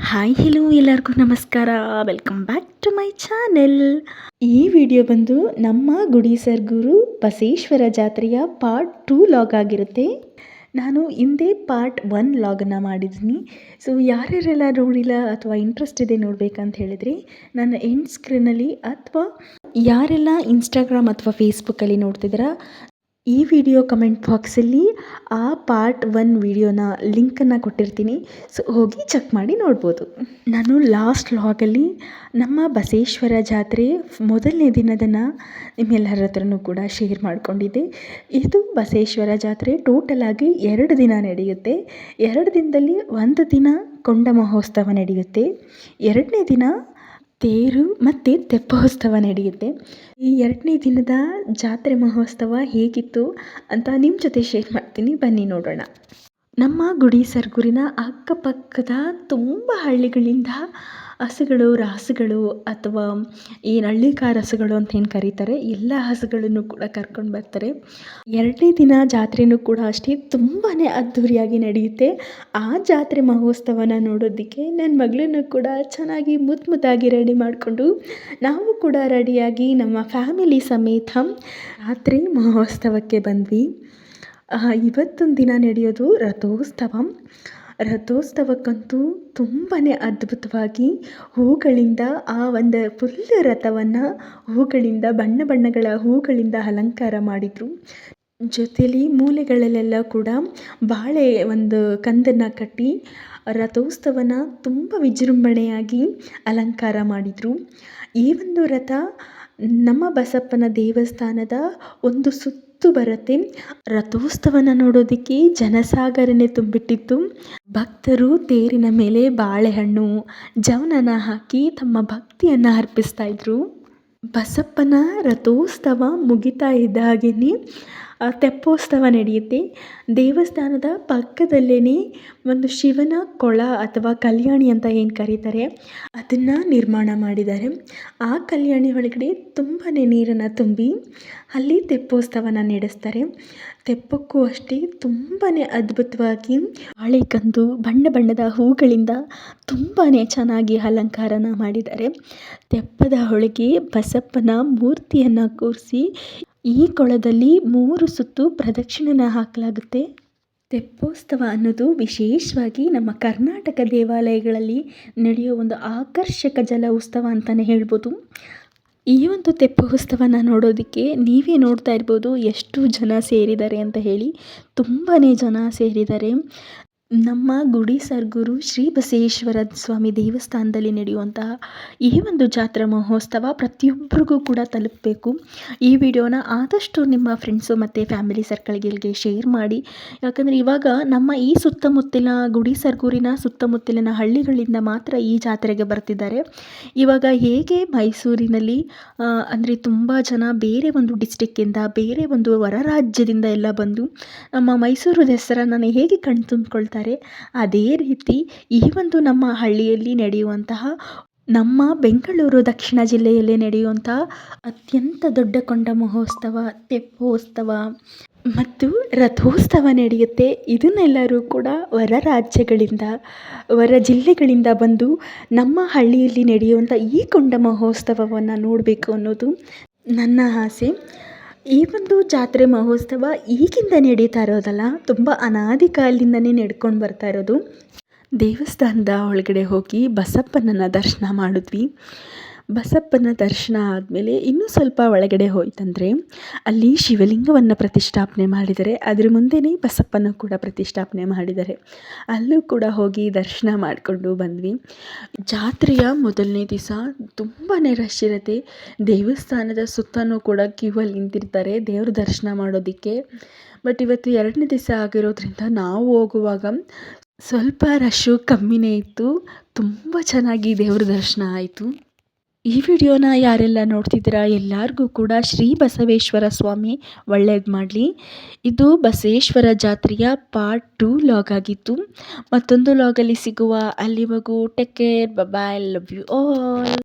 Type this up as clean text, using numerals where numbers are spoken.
Hi hello ಎಲ್ಲರಿಗೂ ನಮಸ್ಕಾರ. Welcome back to my channel. ಈ ವಿಡಿಯೋ ಬಂದು ನಮ್ಮ ಗುಡಿ ಸರ್ಗೂರು ಬಸವೇಶ್ವರ ಜಾತ್ರೆಯ ಪಾರ್ಟ್ 2 ಲಾಗ್ ಆಗಿರುತ್ತೆ. ನಾನು ಹಿಂದೆ ಪಾರ್ಟ್ 1 ಲಾಗನ್ನು ಮಾಡಿದ್ದೀನಿ. ಸೊ ಯಾರ್ಯಾರೆಲ್ಲ ನೋಡಿಲ್ಲ ಅಥವಾ ಇಂಟ್ರೆಸ್ಟ್ ಇದೆ ನೋಡಬೇಕಂತ ಹೇಳಿದರೆ ನನ್ನ ಎಂಡ್ ಸ್ಕ್ರೀನಲ್ಲಿ ಅಥವಾ ಯಾರೆಲ್ಲ ಇನ್ಸ್ಟಾಗ್ರಾಮ್ ಅಥವಾ ಫೇಸ್ಬುಕ್ಕಲ್ಲಿ ನೋಡ್ತಿದ್ದೀರಾ ಈ ವಿಡಿಯೋ ಕಮೆಂಟ್ ಬಾಕ್ಸಲ್ಲಿ ಆ ಪಾರ್ಟ್ 1 ವಿಡಿಯೋನ ಲಿಂಕನ್ನು ಕೊಟ್ಟಿರ್ತೀನಿ. ಸೊ ಹೋಗಿ ಚೆಕ್ ಮಾಡಿ ನೋಡ್ಬೋದು. ನಾನು ಲಾಸ್ಟ್ ಲಾಗಲ್ಲಿ ನಮ್ಮ ಬಸವೇಶ್ವರ ಜಾತ್ರೆ ಮೊದಲನೇ ದಿನದನ್ನು ನಿಮ್ಮೆಲ್ಲರ ಹತ್ರನೂ ಕೂಡ ಶೇರ್ ಮಾಡಿಕೊಂಡಿದ್ದೆ. ಇದು ಬಸವೇಶ್ವರ ಜಾತ್ರೆ ಟೋಟಲ್ ಆಗಿ 2 ದಿನ ನಡೆಯುತ್ತೆ. 2 ದಿನದಲ್ಲಿ 1 ದಿನ ಕೊಂಡ ಮಹೋತ್ಸವ ನಡೆಯುತ್ತೆ. 2ನೇ ದಿನ ತೇರು ಮತ್ತು ತೆಪ್ಪೋತ್ಸವ ನಡೆಯುತ್ತೆ. ಈ 2ನೇ ದಿನದ ಜಾತ್ರೆ ಮಹೋತ್ಸವ ಹೇಗಿತ್ತು ಅಂತ ನಿಮ್ಮ ಜೊತೆ ಶೇರ್ ಮಾಡ್ತೀನಿ, ಬನ್ನಿ ನೋಡೋಣ. ನಮ್ಮ ಗುಡಿ ಸರ್ಗೂರಿನ ಅಕ್ಕಪಕ್ಕದ ತುಂಬ ಹಳ್ಳಿಗಳಿಂದ ಹಸುಗಳು, ರಾಸುಗಳು ಅಥವಾ ಏನು ಹಳ್ಳಿಕಾರ ಹಸುಗಳು ಅಂತ ಏನು ಕರೀತಾರೆ, ಎಲ್ಲ ಹಸುಗಳನ್ನು ಕೂಡ ಕರ್ಕೊಂಡು ಬರ್ತಾರೆ. 2ನೇ ದಿನ ಜಾತ್ರೆಯೂ ಕೂಡ ಅಷ್ಟೇ ತುಂಬಾ ಅದ್ಧೂರಿಯಾಗಿ ನಡೆಯುತ್ತೆ. ಆ ಜಾತ್ರೆ ಮಹೋತ್ಸವನ ನೋಡೋದಕ್ಕೆ ನನ್ನ ಮಗಳನ್ನು ಕೂಡ ಚೆನ್ನಾಗಿ ಮುದ್ದಾಗಿ ರೆಡಿ ಮಾಡಿಕೊಂಡು ನಾವು ಕೂಡ ರೆಡಿಯಾಗಿ ನಮ್ಮ ಫ್ಯಾಮಿಲಿ ಸಮೇತ ಜಾತ್ರೆ ಮಹೋತ್ಸವಕ್ಕೆ ಬಂದ್ವಿ. ಇವತ್ತೊಂದು ದಿನ ನಡೆಯೋದು ರಥೋತ್ಸವಕ್ಕಂತೂ ತುಂಬಾ ಅದ್ಭುತವಾಗಿ ಹೂಗಳಿಂದ ಆ ಒಂದು ಫುಲ್ ರಥವನ್ನು ಹೂಗಳಿಂದ ಬಣ್ಣ ಬಣ್ಣಗಳ ಹೂಗಳಿಂದ ಅಲಂಕಾರ ಮಾಡಿದರು. ಜೊತೆಯಲ್ಲಿ ಮೂಲೆಗಳಲ್ಲೆಲ್ಲ ಕೂಡ ಬಾಳೆ ಒಂದು ಕಂದನ್ನು ಕಟ್ಟಿ ರಥೋತ್ಸವನ ತುಂಬ ವಿಜೃಂಭಣೆಯಾಗಿ ಅಲಂಕಾರ ಮಾಡಿದರು. ಈ ಒಂದು ರಥ ನಮ್ಮ ಬಸಪ್ಪನ ದೇವಸ್ಥಾನದ ಒಂದು ಸುತ್ತು ಬರುತ್ತೆ. ರಥೋತ್ಸವನ ನೋಡೋದಕ್ಕೆ ಜನಸಾಗರನೇ ತುಂಬಿಟ್ಟಿತ್ತು. ಭಕ್ತರು ತೇರಿನ ಮೇಲೆ ಬಾಳೆಹಣ್ಣು ಜವನನ ಹಾಕಿ ತಮ್ಮ ಭಕ್ತಿಯನ್ನು ಅರ್ಪಿಸ್ತಾ ಇದ್ರು. ಬಸಪ್ಪನ ರಥೋತ್ಸವ ಮುಗಿತಾ ಇದ್ದ ಹಾಗೆಯೇ ತೆಪ್ಪೋತ್ಸವ ನಡೆಯುತ್ತೆ. ದೇವಸ್ಥಾನದ ಪಕ್ಕದಲ್ಲೇ ಒಂದು ಶಿವನ ಕೊಳ ಅಥವಾ ಕಲ್ಯಾಣಿ ಅಂತ ಏನು ಕರೀತಾರೆ ಅದನ್ನು ನಿರ್ಮಾಣ ಮಾಡಿದ್ದಾರೆ. ಆ ಕಲ್ಯಾಣಿ ಒಳಗಡೆ ತುಂಬಾ ನೀರನ್ನು ತುಂಬಿ ಅಲ್ಲಿ ತೆಪ್ಪೋತ್ಸವನ ನಡೆಸ್ತಾರೆ. ತೆಪ್ಪಕ್ಕೂ ಅಷ್ಟೇ ತುಂಬಾ ಅದ್ಭುತವಾಗಿ ಬಾಳೆಕಂದು ಬಣ್ಣ ಬಣ್ಣದ ಹೂಗಳಿಂದ ತುಂಬಾ ಚೆನ್ನಾಗಿ ಅಲಂಕಾರನ ಮಾಡಿದ್ದಾರೆ. ತೆಪ್ಪದ ಒಳಗೆ ಬಸಪ್ಪನ ಮೂರ್ತಿಯನ್ನು ಕೂರಿಸಿ ಈ ಕೊಳದಲ್ಲಿ 3 ಸುತ್ತು ಪ್ರದಕ್ಷಿಣೆನ ಹಾಕಲಾಗುತ್ತೆ. ತೆಪ್ಪೋತ್ಸವ ಅನ್ನೋದು ವಿಶೇಷವಾಗಿ ನಮ್ಮ ಕರ್ನಾಟಕ ದೇವಾಲಯಗಳಲ್ಲಿ ನಡೆಯೋ ಒಂದು ಆಕರ್ಷಕ ಜಲ ಉತ್ಸವ ಅಂತಲೇ ಹೇಳ್ಬೋದು. ಈ ಒಂದು ತೆಪ್ಪೋತ್ಸವನ ನೋಡೋದಕ್ಕೆ ನೀವೇ ನೋಡ್ತಾ ಇರ್ಬೋದು ಎಷ್ಟು ಜನ ಸೇರಿದ್ದಾರೆ ಅಂತ ಹೇಳಿ. ತುಂಬಾ ಜನ ಸೇರಿದ್ದಾರೆ. ನಮ್ಮ ಗುಡಿ ಸರ್ಗೂರು ಶ್ರೀ ಬಸವೇಶ್ವರ ಸ್ವಾಮಿ ದೇವಸ್ಥಾನದಲ್ಲಿ ನಡೆಯುವಂತಹ ಈ ಒಂದು ಜಾತ್ರಾ ಮಹೋತ್ಸವ ಪ್ರತಿಯೊಬ್ಬರಿಗೂ ಕೂಡ ತಲುಪಬೇಕು. ಈ ವಿಡಿಯೋನ ಆದಷ್ಟು ನಿಮ್ಮ ಫ್ರೆಂಡ್ಸು ಮತ್ತು ಫ್ಯಾಮಿಲಿ ಸರ್ಕಲ್ಗಳಿಗೆ ಶೇರ್ ಮಾಡಿ. ಯಾಕಂದರೆ ಇವಾಗ ನಮ್ಮ ಈ ಸುತ್ತಮುತ್ತಲಿನ ಗುಡಿ ಸರ್ಗೂರಿನ ಸುತ್ತಮುತ್ತಲಿನ ಹಳ್ಳಿಗಳಿಂದ ಮಾತ್ರ ಈ ಜಾತ್ರೆಗೆ ಬರ್ತಿದ್ದಾರೆ. ಇವಾಗ ಹೇಗೆ ಮೈಸೂರಿನಲ್ಲಿ ಅಂದರೆ ತುಂಬ ಜನ ಬೇರೆ ಒಂದು ಡಿಸ್ಟಿಕ್ಕಿಂದ ಬೇರೆ ಒಂದು ಹೊರ ರಾಜ್ಯದಿಂದ ಎಲ್ಲ ಬಂದು ನಮ್ಮ ಮೈಸೂರು ದಸರಾನ ಹೇಗೆ ಕಣ್ತುಂಬಿಕೊಳ್ತಾರೆ, ಅದೇ ರೀತಿ ಈ ಒಂದು ನಮ್ಮ ಹಳ್ಳಿಯಲ್ಲಿ ನಡೆಯುವಂತಹ ನಮ್ಮ ಬೆಂಗಳೂರು ದಕ್ಷಿಣ ಜಿಲ್ಲೆಯಲ್ಲಿ ನಡೆಯುವಂತಹ ಅತ್ಯಂತ ದೊಡ್ಡ ಕೊಂಡ ಮಹೋತ್ಸವ, ತೆಪ್ಪೋತ್ಸವ ಮತ್ತು ರಥೋತ್ಸವ ನಡೆಯುತ್ತೆ. ಇದನ್ನೆಲ್ಲರೂ ಕೂಡ ಹೊರ ರಾಜ್ಯಗಳಿಂದ ಹೊರ ಜಿಲ್ಲೆಗಳಿಂದ ಬಂದು ನಮ್ಮ ಹಳ್ಳಿಯಲ್ಲಿ ನಡೆಯುವಂಥ ಈ ಕೊಂಡ ಮಹೋತ್ಸವವನ್ನು ನೋಡಬೇಕು ಅನ್ನೋದು ನನ್ನ ಆಸೆ. ಈ ಒಂದು ಜಾತ್ರೆ ಮಹೋತ್ಸವ ಈಗಿಂದ ನಡೀತಾ ಇರೋದಲ್ಲ, ತುಂಬ ಅನಾದಿ ಕಾಲದಿಂದನೇ ನಡ್ಕೊಂಡು ಬರ್ತಾ ಇರೋದು. ದೇವಸ್ಥಾನದ ಒಳಗಡೆ ಹೋಗಿ ಬಸಪ್ಪನನ್ನು ದರ್ಶನ ಮಾಡಿದ್ವಿ. ಬಸಪ್ಪನ ದರ್ಶನ ಆದಮೇಲೆ ಇನ್ನೂ ಸ್ವಲ್ಪ ಒಳಗಡೆ ಹೋಯ್ತಂದರೆ ಅಲ್ಲಿ ಶಿವಲಿಂಗವನ್ನು ಪ್ರತಿಷ್ಠಾಪನೆ ಮಾಡಿದ್ದಾರೆ. ಅದ್ರ ಮುಂದೆಯೇ ಬಸಪ್ಪನ ಕೂಡ ಪ್ರತಿಷ್ಠಾಪನೆ ಮಾಡಿದ್ದಾರೆ. ಅಲ್ಲೂ ಕೂಡ ಹೋಗಿ ದರ್ಶನ ಮಾಡಿಕೊಂಡು ಬಂದ್ವಿ. ಜಾತ್ರೆಯ ಮೊದಲನೇ ದಿವಸ ತುಂಬಾ ರಶ್ ಇರುತ್ತೆ. ದೇವಸ್ಥಾನದ ಸುತ್ತಲೂ ಕೂಡ ಕ್ಯೂವಲ್ಲಿ ನಿಂತಿರ್ತಾರೆ ದೇವ್ರ ದರ್ಶನ ಮಾಡೋದಕ್ಕೆ. ಬಟ್ ಇವತ್ತು 2ನೇ ದಿವಸ ಆಗಿರೋದ್ರಿಂದ ನಾವು ಹೋಗುವಾಗ ಸ್ವಲ್ಪ ರಶ್ಶು ಕಮ್ಮಿನೇ ಇತ್ತು. ತುಂಬ ಚೆನ್ನಾಗಿ ದೇವ್ರ ದರ್ಶನ ಆಯಿತು. ಈ ವಿಡಿಯೋನ ಯಾರೆಲ್ಲ ನೋಡ್ತಿದ್ದೀರಾ ಎಲ್ಲರಿಗೂ ಕೂಡ ಶ್ರೀ ಬಸವೇಶ್ವರ ಸ್ವಾಮಿ ಒಳ್ಳೇದು ಮಾಡಲಿ. ಇದು ಬಸವೇಶ್ವರ ಜಾತ್ರೆಯ ಪಾರ್ಟ್ 2 ಲಾಗ್ ಆಗಿತ್ತು. ಮತ್ತೊಂದು ಲಾಗಲ್ಲಿ ಸಿಗುವ. ಅಲ್ಲಿವರೆಗೂ take care, bye, love you all.